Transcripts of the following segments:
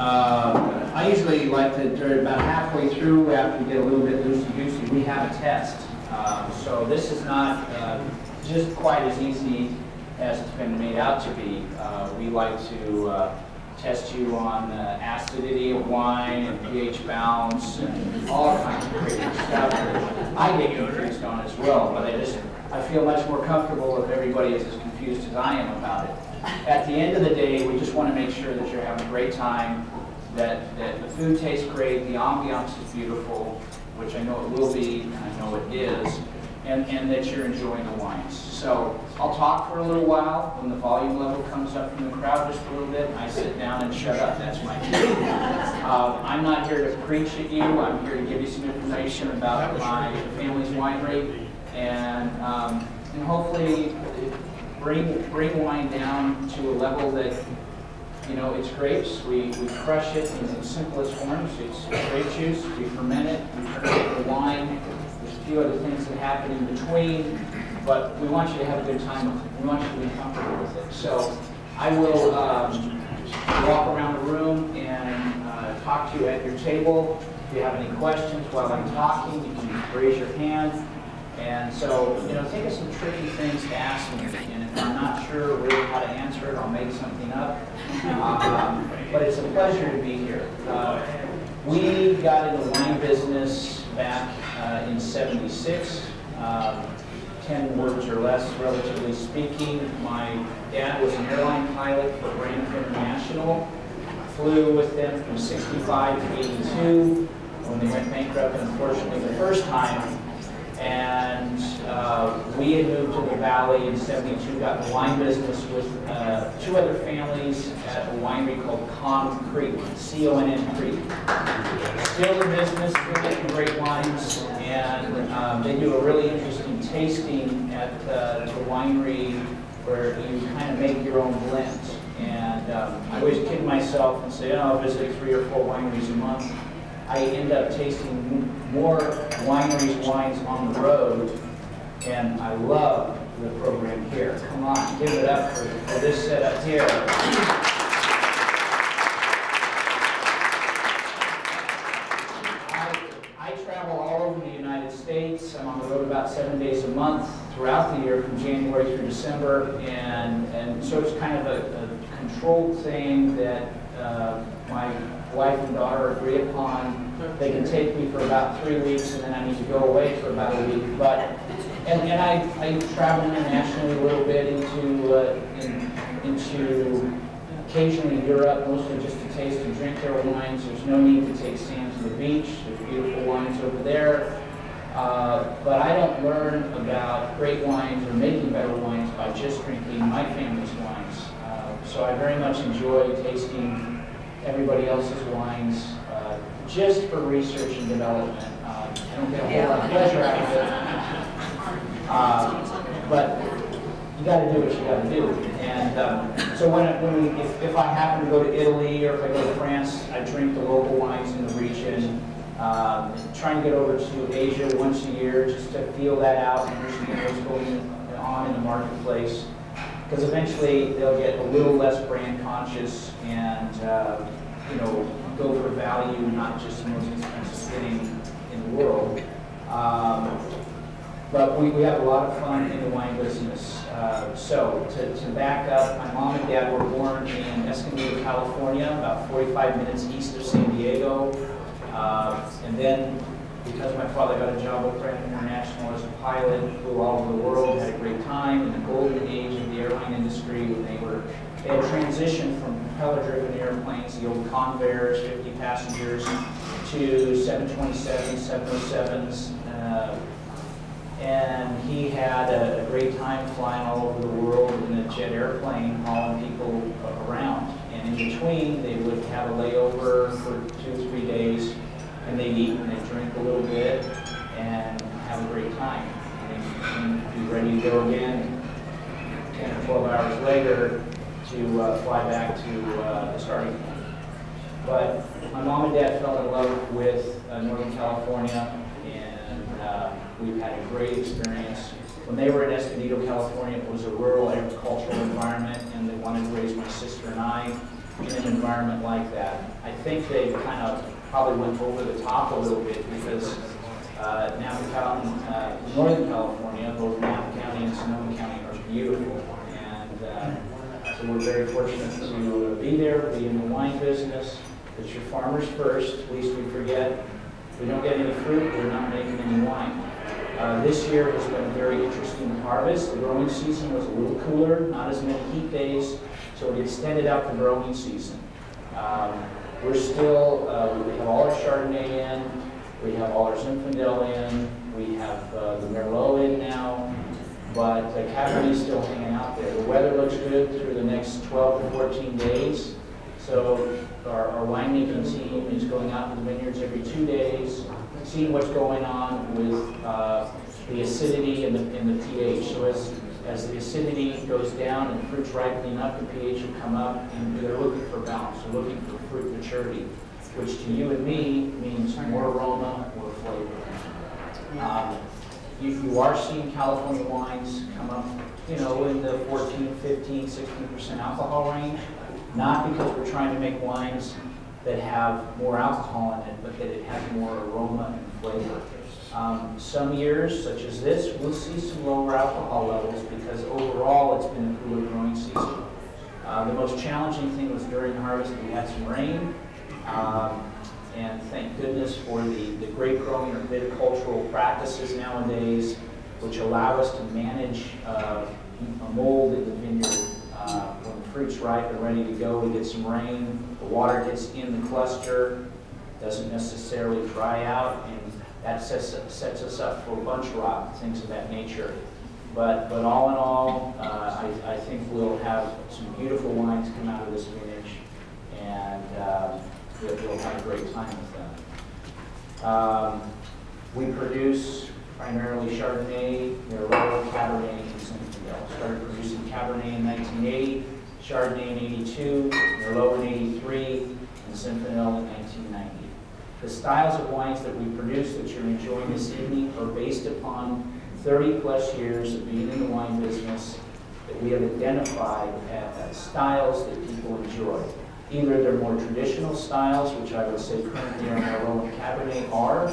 I usually like to, about halfway through, after we get a little bit loosey-goosey, we have a test. So this is not just quite as easy as it's been made out to be. We like to test you on acidity of wine and pH balance and all kinds of crazy stuff. I get confused on as well, but I feel much more comfortable if everybody is as confused as I am about it. At the end of the day, we just want to make sure that you're having a great time, that the food tastes great, the ambiance is beautiful, which I know it will be, and I know it is, and that you're enjoying the wines. So I'll talk for a little while. When the volume level comes up from the crowd just a little bit, I sit down and shut up. That's my cue. I'm not here to preach at you. I'm here to give you some information about my family's winery, and hopefully bring wine down to a level that, you know, it's grapes. We crush it in its simplest forms. It's grape juice. We ferment it. We turn it into wine. There's a few other things that happen in between, but we want you to have a good time with it. We want you to be comfortable with it. So I will walk around the room and talk to you at your table. If you have any questions while I'm talking, you can raise your hand. And so, you know, think of some tricky things to ask me, and if I'm not sure really how to answer it, I'll make something up. But it's a pleasure to be here. We got in the wine business back in '76, 10 words or less, relatively speaking. My dad was an airline pilot for Brand International. Flew with them from '65 to '82 when they went bankrupt, unfortunately, the first time. And we had moved to the Valley in '72, got in the wine business with 2 other families at a winery called Creek, C-O-N-N Creek. Still in business, still making great wines, and they do a really interesting tasting at the winery where you kind of make your own blend. And I always kid myself and say, oh, I'll visit 3 or 4 wineries a month. I end up tasting more wineries' wines on the road, and I love the program here. Come on, give it up for this setup here. I travel all over the United States. I'm on the road about 7 days a month throughout the year from January through December, and so it's kind of a controlled thing that my wife and daughter agree upon. They can take me for about 3 weeks, and then I need to go away for about a week. But and I travel internationally a little bit into occasionally Europe, mostly just to taste and drink their wines. There's no need to take Sam to the beach. There's beautiful wines over there. But I don't learn about great wines or making better wines by just drinking my family's wines. So I very much enjoy tasting everybody else's wines just for research and development. I don't get a whole lot of pleasure out of it. But you got to do what you got to do. And so if I happen to go to Italy or if I go to France, I drink the local wines in the region. Trying to get over to Asia once a year just to feel that out and understand what's going on in the marketplace. Because eventually they'll get a little less brand conscious and you know, go for value, not just the most expensive thing in the world. But we have a lot of fun in the wine business. So to back up, my mom and dad were born in Escondido, California, about 45 minutes east of San Diego. And then, because my father got a job with Brand International as a pilot, flew all over the world, had a great time in the golden age of the airline industry when they had transitioned from propeller-driven airplanes, the old Convairs, 50 passengers, to 727s, 707s. And he had a great time flying all over the world in a jet airplane, hauling people around. And in between, they would have a layover for 2 or 3 days, and they'd eat and they'd drink a little bit and have a great time. And be ready to go again 10 or 12 hours later to fly back to the starting point. But my mom and dad fell in love with Northern California, and we've had a great experience. When they were in Escondido, California, it was a rural agricultural environment, and they wanted to raise my sister and I. in an environment like that. I think they kind of probably went over the top a little bit because Napa County, Northern California, both Napa County and Sonoma County are beautiful. And so we're very fortunate to be there, be in the wine business. It's your farmers first, least we forget. If we don't get any fruit, we're not making any wine. This year has been a very interesting harvest. The growing season was a little cooler, not as many heat days, so it extended out the growing season. We're still, we have all our Chardonnay in, we have all our Zinfandel in, we have the Merlot in now, but Cabernet is still hanging out there. The weather looks good through the next 12 to 14 days, so our winemaking team is going out to the vineyards every 2 days, seeing what's going on with the acidity and the pH. So as the acidity goes down and fruit's ripening up, the pH will come up, and they're looking for balance. They're looking for fruit maturity, which to you and me means more aroma, more flavor. You are seeing California wines come up, you know, in the 14, 15, 16% alcohol range, not because we're trying to make wines that have more alcohol in it, but that it has more aroma and flavor. Some years, such as this, we'll see some lower alcohol levels because overall it's been a cooler growing season. The most challenging thing was during harvest we had some rain, and thank goodness for the grape growing or viticultural practices nowadays, which allow us to manage a mold in the vineyard. When the fruit's ripe and ready to go, we get some rain, the water gets in the cluster, doesn't necessarily dry out, and that sets us up for bunch rot, things of that nature. But all in all, I think we'll have some beautiful wines come out of this vintage, and we'll have a great time with them. We produce primarily Chardonnay, Merlot, Cabernet, and Zinfandel. Started producing Cabernet in 1980, Chardonnay in 82, Merlot in 83, and Zinfandel in 1990. The styles of wines that we produce that you're enjoying this evening are based upon 30-plus years of being in the wine business that we have identified as styles that people enjoy. Either they're more traditional styles, which I would say currently our Merlot and Cabernet are,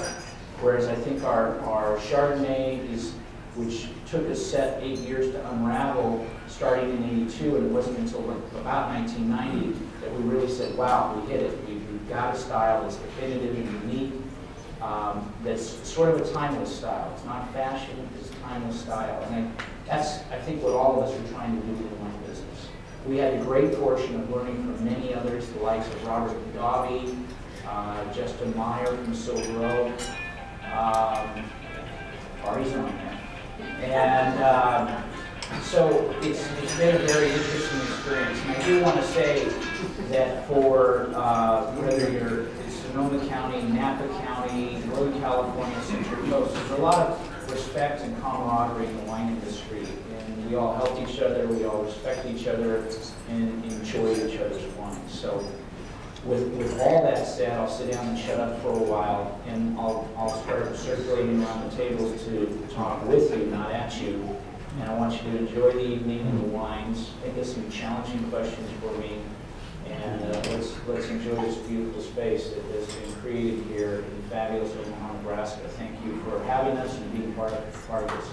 whereas I think our Chardonnay is, which took us 8 years to unravel, starting in 82, and it wasn't until about 1990 that we really said, wow, we hit it. We've got a style that's definitive and unique, that's sort of a timeless style. It's not fashion, it's a timeless style. And I think what all of us are trying to do in the wine business. We had the great fortune of learning from many others, the likes of Robert Mondavi, Justin Meyer from Silver Oak, Artie's on there. And so it's been a very interesting experience. And I do want to say that for whether you're in Sonoma County, Napa County, Northern California, Central Coast, there's a lot of respect and camaraderie in the wine industry. And we all help each other, we all respect each other, and enjoy each other's wines. So with all that said, I'll sit down and shut up for a while, and I'll start circulating around the tables to talk with you, not at you. And I want you to enjoy the evening and the wines. Think of some challenging questions for me, and let's enjoy this beautiful space that has been created here in fabulous Omaha, Nebraska. Thank you for having us and being part of this.